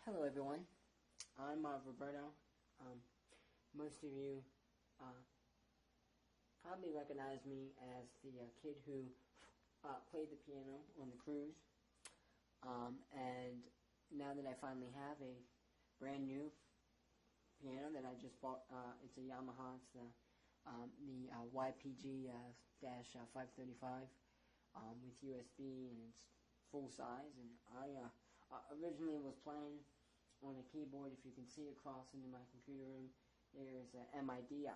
Hello everyone, I'm Roberto. Most of you probably recognize me as the kid who played the piano on the cruise, and now that I finally have a brand new piano that I just bought, it's a Yamaha, it's the YPG-535 with USB, and it's full size, and I originally was playing on a keyboard. If you can see across into my computer room, there's a MIDI,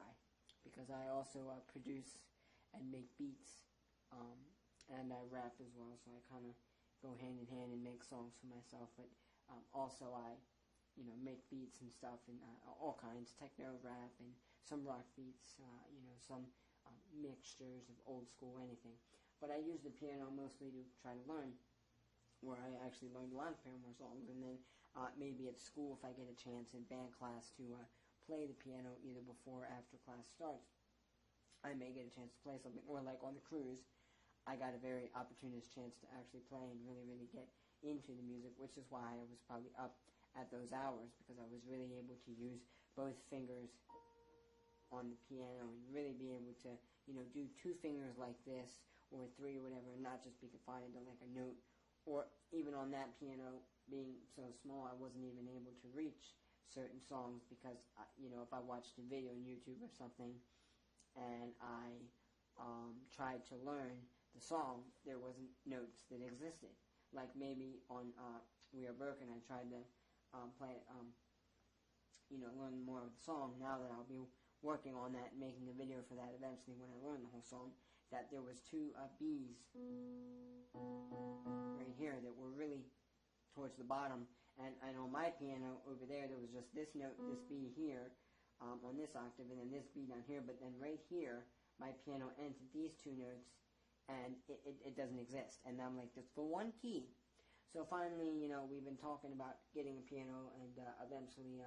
because I also produce and make beats, and I rap as well, so I kind of go hand in hand and make songs for myself, but also I make beats and stuff, and all kinds, techno, rap, and some rock beats, some mixtures of old school, anything. But I use the piano mostly to try to learn, where I actually learned a lot of Paramore songs, and then maybe at school, if I get a chance in band class to play the piano either before or after class starts, I may get a chance to play something. Or like on the cruise, I got a very opportunist chance to actually play and really get into the music, which is why I was probably up at those hours, because I was really able to use both fingers on the piano and really be able to do two fingers like this or three or whatever, and not just be confined to like a note. Or even on that piano being so small, I wasn't even able to reach certain songs, because if I watched a video on YouTube or something and I tried to learn the song, there wasn't notes that existed. Like maybe on We Are Broken, I tried to play it, learn more of the song. Now that I'll be working on that and making a video for that eventually when I learn the whole song, that there was two B's right here that were really towards the bottom, and on my piano over there was just this note, this B here on this octave, and then this B down here, but then right here my piano ends at these two notes, and it doesn't exist, and I'm like, just for one key. So finally, we've been talking about getting a piano, and eventually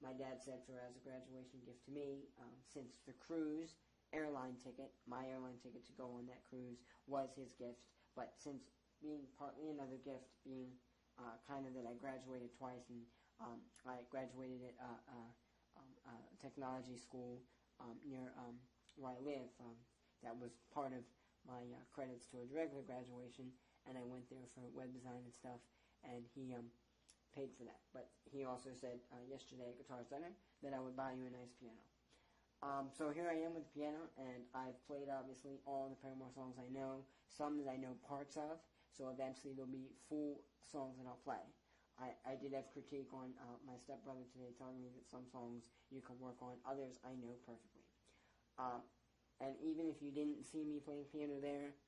my dad said, for as a graduation gift to me, since the cruise airline ticket, my airline ticket to go on that cruise was his gift, but since being partly another gift, being kind of that I graduated twice, and I graduated at technology school near where I live. That was part of my credits towards regular graduation, and I went there for web design and stuff, and he paid for that. But he also said yesterday at Guitar Center that I would buy you a nice piano. So here I am with the piano, and I've played obviously all the Paramore songs I know, some that I know parts of, so eventually there'll be full songs that I'll play. I did have critique on my stepbrother today, telling me that some songs you can work on, others I know perfectly. And even if you didn't see me playing piano there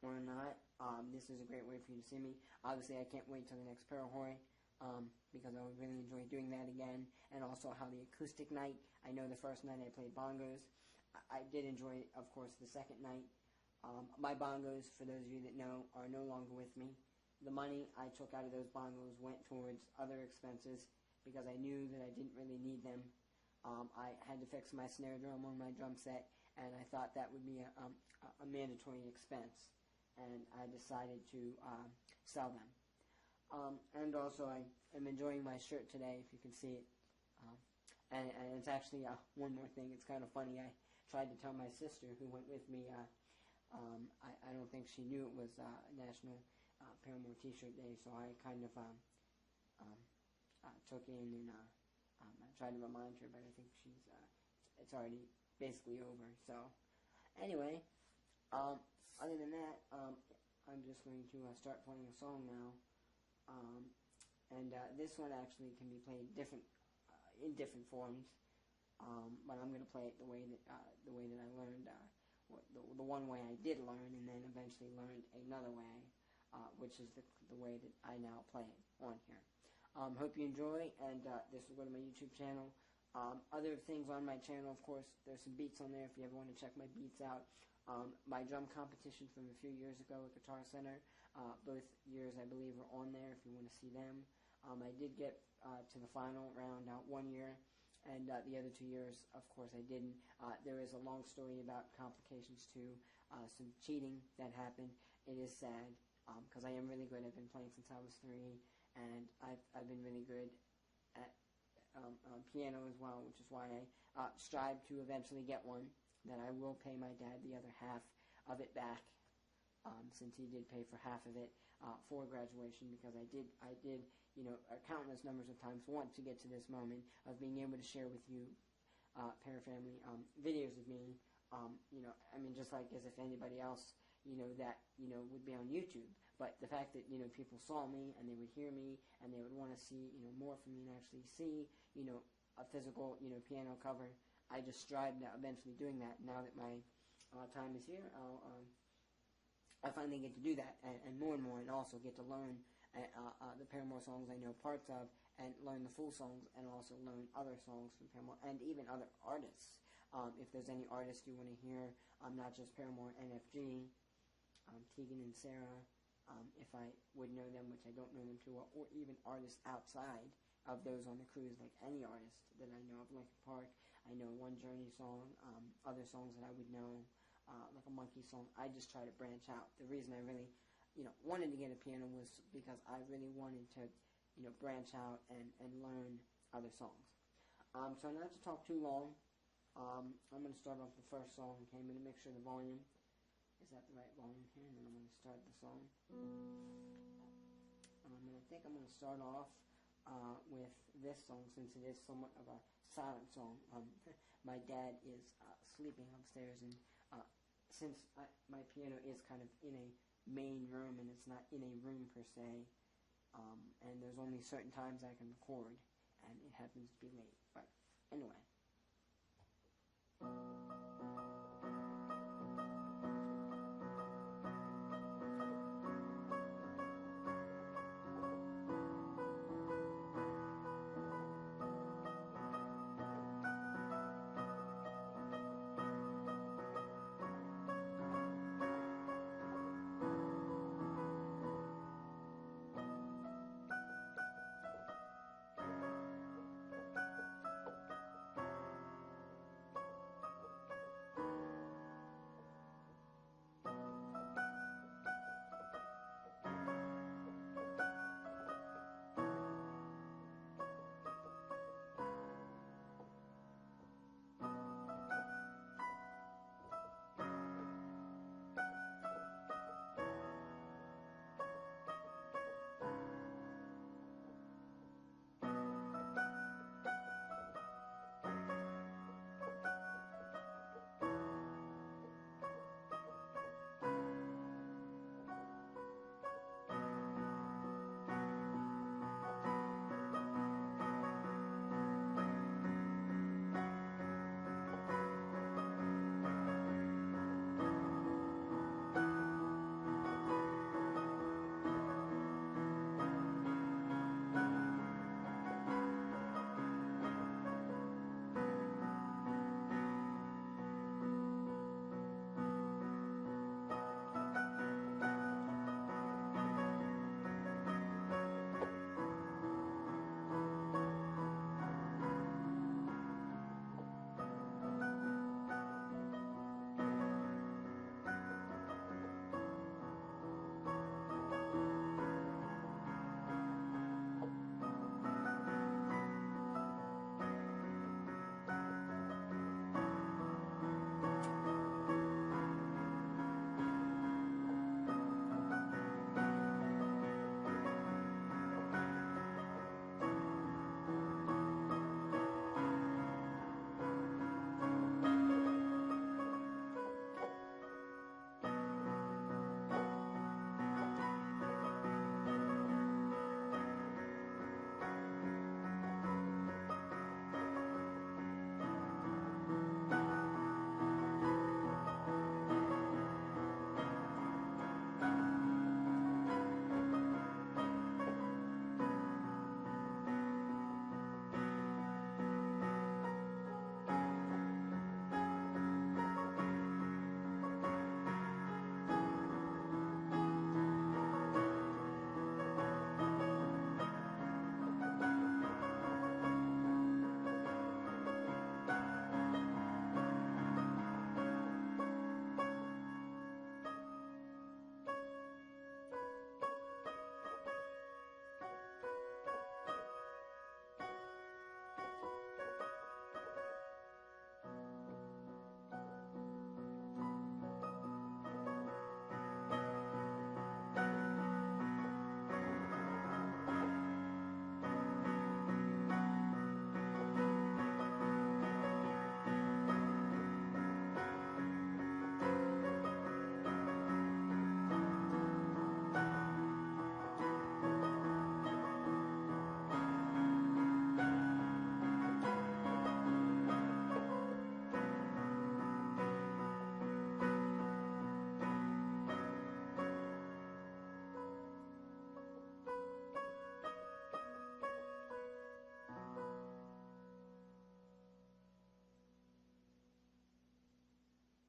or not, this is a great way for you to see me. Obviously I can't wait till the next Paramore, because I would really enjoy doing that again, and also how the acoustic night, I know the first night I played bongos. I did enjoy, of course, the second night. My bongos, for those of you that know, are no longer with me. The money I took out of those bongos went towards other expenses, because I knew that I didn't really need them. I had to fix my snare drum on my drum set, and I thought that would be a mandatory expense, and I decided to sell them. And also I am enjoying my shirt today, if you can see it. And it's actually one more thing, it's kind of funny. I tried to tell my sister, who went with me, I don't think she knew it was National Paramore T-shirt Day, so I kind of took in and I tried to remind her, but I think it's already basically over. So anyway, other than that, I'm just going to start playing a song now, and this one actually can be played in different forms, but I'm going to play it the way that I learned. The one way I did learn, and then eventually learned another way, which is the way that I now play it on here. Hope you enjoy, and this will go to my YouTube channel. Other things on my channel, of course, there's some beats on there if you ever want to check my beats out. My drum competition from a few years ago at Guitar Center, both years I believe are on there if you want to see them. I did get to the final round 1 year, and the other 2 years, of course, I didn't. There is a long story about complications to some cheating that happened. It is sad, because I am really good. I've been playing since I was 3, and I've been piano as well, which is why I strive to eventually get one, that I will pay my dad the other half of it back, since he did pay for half of it for graduation, because I did, countless numbers of times want to get to this moment of being able to share with you, Parafamily, videos of me, just like as if anybody else, that, would be on YouTube. But the fact that, people saw me and they would hear me and they would want to see, more from me and actually see, a physical, piano cover, I just strive to eventually doing that. Now that my time is here, I finally get to do that, and more, and also get to learn the Paramore songs I know parts of, and learn the full songs, and also learn other songs from Paramore, and even other artists. If there's any artists you want to hear, not just Paramore, NFG, Tegan and Sarah, if I would know them, which I don't know them too well, or even artists outside of those on the cruise, like any artist that I know of, Linkin Park, I know one Journey song, other songs that I would know, like a Monkey song. I just try to branch out. The reason I really, wanted to get a piano was because I really wanted to, branch out and learn other songs. So not to talk too long, I'm going to start off the first song. Okay, I'm going to make sure the volume is at the right volume here, and then I'm going to start the song. I think I'm going to start off with this song, since it is somewhat of a silent song. My dad is sleeping upstairs, and since my piano is kind of in a main room, and it's not in a room per se, and there's only certain times I can record, and it happens to be late. But anyway.